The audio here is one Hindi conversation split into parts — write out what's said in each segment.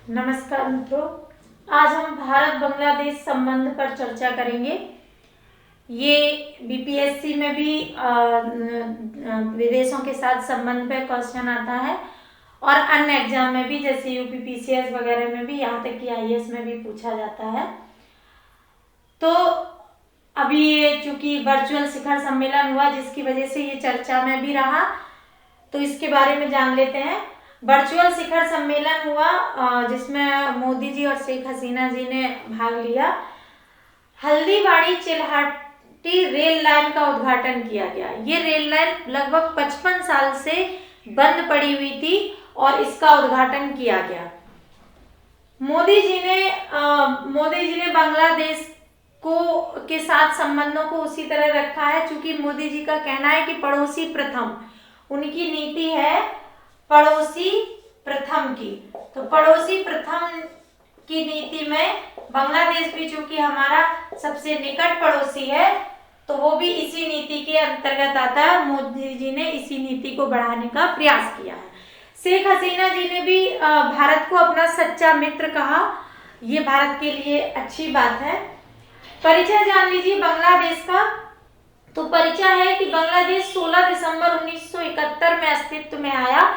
नमस्कार मित्रों, आज हम भारत बांग्लादेश संबंध पर चर्चा करेंगे। ये बीपीएससी में भी विदेशों के साथ संबंध पे क्वेश्चन आता है और अन्य एग्जाम में भी, जैसे यूपीपीसीएस वगैरह में भी, यहाँ तक कि आईएएस में भी पूछा जाता है। तो अभी ये चूंकि वर्चुअल शिखर सम्मेलन हुआ, जिसकी वजह से ये चर्चा में भी रहा, तो इसके बारे में जान लेते हैं। वर्चुअल शिखर सम्मेलन हुआ जिसमें मोदी जी और शेख हसीना जी ने भाग लिया। हल्दीबाड़ी चिल्हाटी रेल लाइन का उद्घाटन किया गया। ये रेल लाइन लगभग 55 साल से बंद पड़ी हुई थी और इसका उद्घाटन किया गया। मोदी जी ने बांग्लादेश के साथ संबंधों को उसी तरह रखा है, क्योंकि मोदी जी का कहना है कि पड़ोसी प्रथम, उनकी नीति है पड़ोसी प्रथम की। तो पड़ोसी प्रथम की नीति में बांग्लादेश भी चूंकि हमारा सबसे निकट पड़ोसी है, तो वो भी इसी नीति के अंतर्गत आता है। मोदी जी ने इसी नीति को बढ़ाने का प्रयास किया है। शेख हसीना जी ने भी भारत को अपना सच्चा मित्र कहा। ये भारत के लिए अच्छी बात है। परिचय जान लीजिए बांग्लादेश का। तो परिचय है कि बांग्लादेश 16 दिसंबर 1971 में अस्तित्व में आया।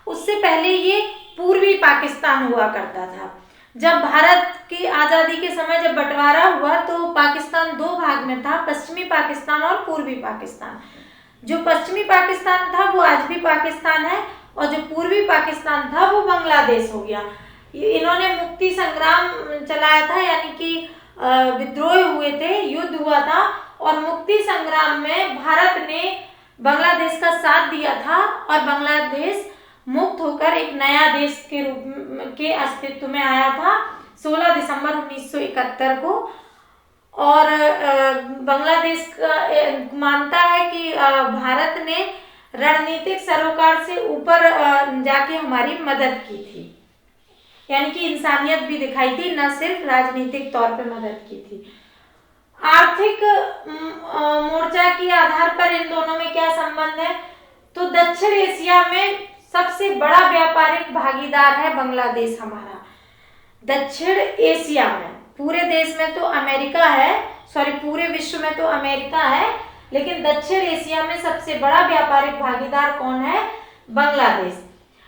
उससे पहले ये पूर्वी पाकिस्तान हुआ करता था। जब भारत की आजादी के समय जब बंटवारा हुआ, तो पाकिस्तान दो भाग में था, पश्चिमी पाकिस्तान और पूर्वी पाकिस्तान। जो पश्चिमी पाकिस्तान था वो आज भी पाकिस्तान है, और जो पूर्वी पाकिस्तान था वो बांग्लादेश हो गया। इन्होंने मुक्ति संग्राम चलाया था, यानी कि विद्रोह हुए थे, युद्ध हुआ था, और मुक्ति संग्राम में भारत ने बांग्लादेश का साथ दिया था और बांग्लादेश मुक्त होकर एक नया देश के रूप के अस्तित्व में आया था 16 दिसंबर 1971 को। और बांग्लादेश मानता है कि भारत ने रणनीतिक सरोकार से ऊपर जाके हमारी मदद की थी, यानी कि इंसानियत भी दिखाई थी, न सिर्फ राजनीतिक तौर पे मदद की थी। आर्थिक मोर्चा के आधार पर इन दोनों में क्या संबंध है? तो दक्षिण एशिया में सबसे बड़ा व्यापारिक भागीदार है बांग्लादेश हमारा। दक्षिण एशिया में, पूरे देश में तो अमेरिका है, पूरे विश्व में तो अमेरिका है, लेकिन दक्षिण एशिया में सबसे बड़ा व्यापारिक भागीदार कौन है? बांग्लादेश।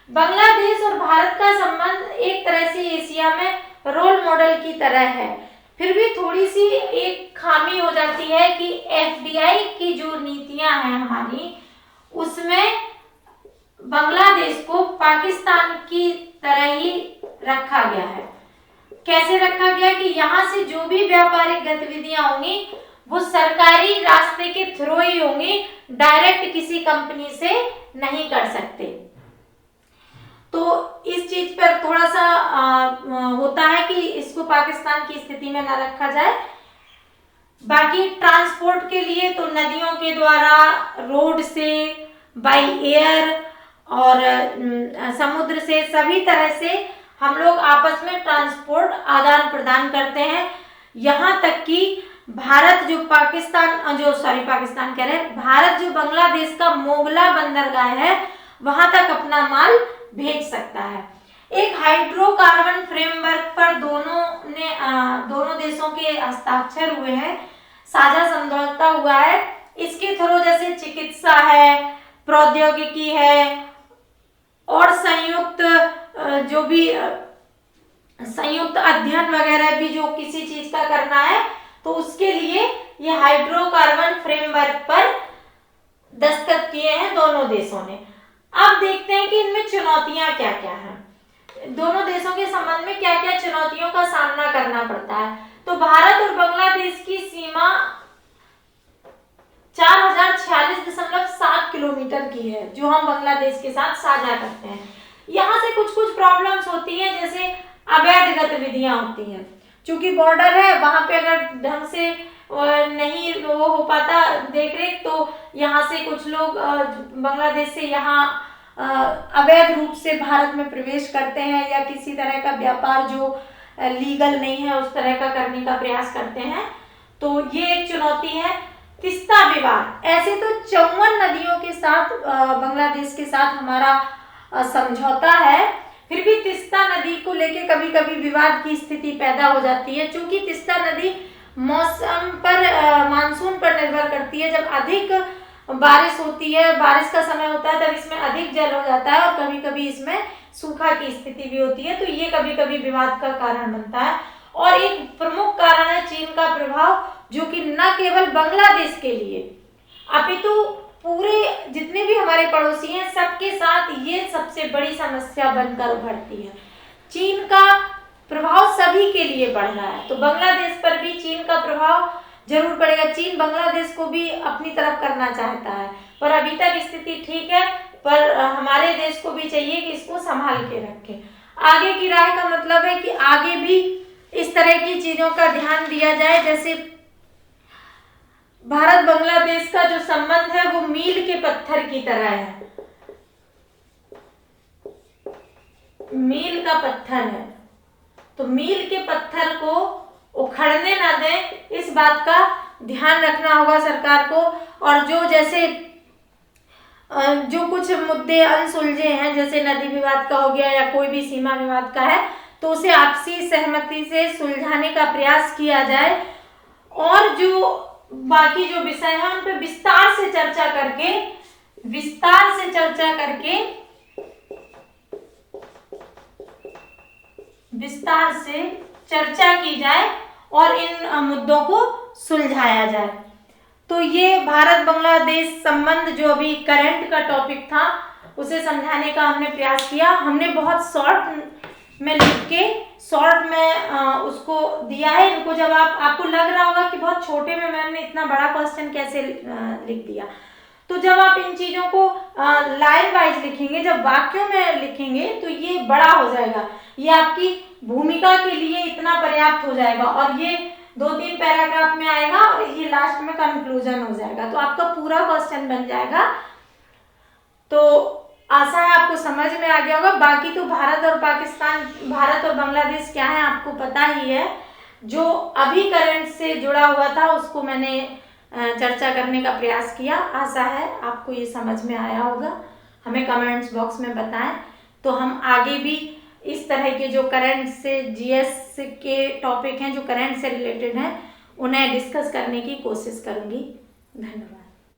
बांग्लादेश और भारत का संबंध एक तरह से एशिया में रोल मॉडल की तरह है। फिर भी थोड़ी सी एक खामी हो जाती है कि एफडीआई की जो नीतियां हैं हमारी, उसमें बांग्लादेश को पाकिस्तान की तरह ही रखा गया है। कैसे रखा गया कि यहाँ से जो भी व्यापारिक गतिविधियां होंगी वो सरकारी रास्ते के थ्रू ही होंगी, डायरेक्ट किसी कंपनी से नहीं कर सकते। तो इस चीज पर थोड़ा सा होता है कि इसको पाकिस्तान की स्थिति में न रखा जाए। बाकी ट्रांसपोर्ट के लिए तो नदियों के द्वारा, रोड से, बाय एयर और समुद्र से, सभी तरह से हम लोग आपस में ट्रांसपोर्ट आदान प्रदान करते हैं। यहाँ तक कि भारत जो बांग्लादेश का मोगला बंदरगाह है, वहां तक अपना माल भेज सकता है। एक हाइड्रोकार्बन फ्रेमवर्क पर दोनों देशों के हस्ताक्षर हुए हैं, साझा समझौता हुआ है। इसके थ्रू जैसे चिकित्सा है, प्रौद्योगिकी है, और संयुक्त अध्ययन वगैरह भी जो किसी चीज का करना है, तो उसके लिए ये हाइड्रोकार्बन फ्रेमवर्क पर दस्तखत किए हैं दोनों देशों ने। अब देखते हैं कि इनमें चुनौतियां क्या क्या हैं, दोनों देशों के संबंध में क्या क्या चुनौतियों का सामना करना पड़ता है। तो भारत और बांग्लादेश की सीमा 4046.7 किलोमीटर की है, जो हम बांग्लादेश के साथ साझा करते हैं। यहाँ से कुछ प्रॉब्लम्स होती हैं, जैसे अवैध गतिविधियां होती हैं। चूंकि बॉर्डर है, वहां पे अगर ढंग से नहीं वो हो पाता देखरेख, तो यहाँ से कुछ लोग बांग्लादेश से यहाँ अवैध रूप से भारत में प्रवेश करते हैं, या किसी तरह का व्यापार जो लीगल नहीं है उस तरह का करने का प्रयास करते हैं। तो ये एक चुनौती है। तिस्ता विवाद, ऐसे तो 54 नदियों के साथ बांग्लादेश के साथ हमारा समझौता है, फिर भी तीस्ता नदी को लेके कभी कभी विवाद की स्थिति पैदा हो जाती है, क्योंकि तीस्ता नदी मौसम पर, मानसून पर निर्भर करती है। जब अधिक बारिश होती है, बारिश का समय होता है, तब इसमें अधिक जल हो जाता है और कभी कभी इसमें सूखा की स्थिति भी होती है, तो ये कभी कभी विवाद का कारण बनता है। और एक प्रमुख कारण है चीन का प्रभाव, जो कि न केवल बांग्लादेश के लिए अपितु पूरे जितने भी हमारे पड़ोसी हैं सबके साथ ये सबसे बड़ी समस्या बनकर उभरती है। चीन का प्रभाव सभी के लिए बढ़ रहा है, तो बांग्लादेश पर भी चीन का प्रभाव जरूर पड़ेगा। चीन बांग्लादेश को भी अपनी तरफ करना चाहता है, पर अभी तक स्थिति ठीक है, पर हमारे देश को भी चाहिए कि इसको संभाल के रखें। आगे की राह का मतलब है कि आगे भी इस तरह की चीजों का ध्यान दिया जाए। जैसे भारत बांग्लादेश का जो संबंध है वो मील के पत्थर की तरह है, मील का पत्थर है, तो मील के पत्थर को उखड़ने ना दें, इस बात का ध्यान रखना होगा सरकार को। और जो जैसे जो कुछ मुद्दे अनसुलझे हैं, जैसे नदी विवाद का हो गया या कोई भी सीमा विवाद का है, तो उसे आपसी सहमति से सुलझाने का प्रयास किया जाए। और जो बाकी जो विषय हैं उन पर विस्तार से चर्चा की जाए और इन मुद्दों को सुलझाया जाए। तो ये भारत बांग्लादेश संबंध जो अभी करंट का टॉपिक था उसे समझाने का हमने प्रयास किया। हमने बहुत शॉर्ट में लिख के शॉर्ट में उसको दिया है इनको। जब आपको लग रहा होगा कि बहुत छोटे में मैंने इतना बड़ा क्वेश्चन कैसे लिख दिया, तो जब आप इन चीजों को लाइन वाइज लिखेंगे, जब वाक्यों में लिखेंगे, तो ये बड़ा हो जाएगा, ये आपकी भूमिका के लिए इतना पर्याप्त हो जाएगा और ये 2-3 पैराग्राफ में आएगा और ये लास्ट में कंक्लूजन हो जाएगा, तो आपका पूरा क्वेश्चन बन जाएगा। तो आशा है आपको समझ में आ गया होगा। बाकी तो भारत और बांग्लादेश क्या है आपको पता ही है। जो अभी करंट से जुड़ा हुआ था उसको मैंने चर्चा करने का प्रयास किया। आशा है आपको ये समझ में आया होगा। हमें कमेंट्स बॉक्स में बताएं, तो हम आगे भी इस तरह के जो करंट से जीएस के टॉपिक हैं, जो करंट से रिलेटेड हैं, उन्हें डिस्कस करने की कोशिश करूंगी। धन्यवाद।